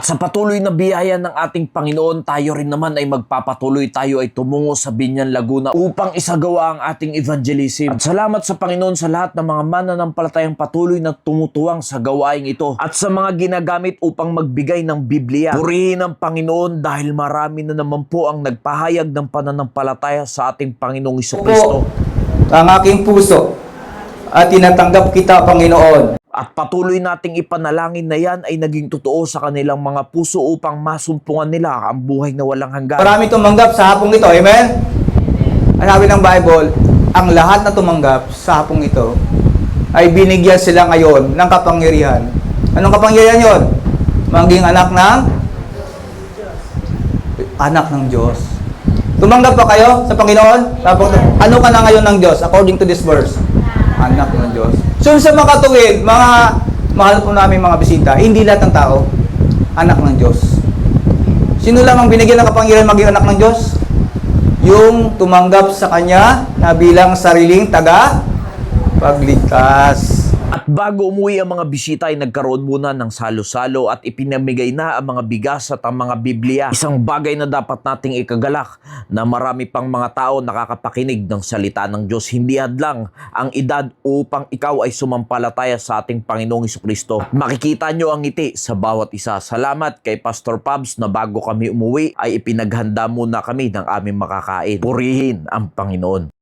At sa patuloy na biyaya ng ating Panginoon, tayo rin naman ay magpapatuloy, tayo ay tumungo sa Binyan, Laguna upang isagawa ang ating evangelism. At salamat sa Panginoon sa lahat ng mga mananampalatayang patuloy na tumutuwang sa gawaing ito at sa mga ginagamit upang magbigay ng Biblia. Purihin ang Panginoon dahil marami na naman po ang nagpahayag ng pananampalataya sa ating Panginoong Jesucristo. Ang aking puso at tinatanggap kita, Panginoon. At patuloy nating ipanalangin na yan ay naging totoo sa kanilang mga puso upang masumpungan nila ang buhay na walang hanggan. Marami tumanggap sa hapong ito. Amen? Ang sabi ng Bible, ang lahat na tumanggap sa hapong ito ay binigyan sila ngayon ng kapangyarihan. Anong kapangyarihan yon? Maging anak ng Diyos. Tumanggap pa kayo sa Panginoon? Ano ka na ngayon ng Diyos according to this verse? Anak ng Diyos. So sa mga katuwid, mga mahal po namin mga bisita, hindi lahat ng tao anak ng Diyos. Sino lang ang binigyan ng kapangyarihan maging anak ng Diyos? Yung tumanggap sa Kanya na bilang sariling tagapagligtas. At bago umuwi ang mga bisita ay nagkaroon muna ng salo-salo at ipinamigay na ang mga bigas at ang mga Biblia. Isang bagay na dapat nating ikagalak na marami pang mga tao nakakapakinig ng salita ng Diyos. Hindi hadlang ang edad upang ikaw ay sumampalataya sa ating Panginoong Jesucristo. Makikita nyo ang ngiti sa bawat isa. Salamat kay Pastor Pabs na bago kami umuwi ay ipinaghanda muna kami ng aming makakain. Purihin ang Panginoon.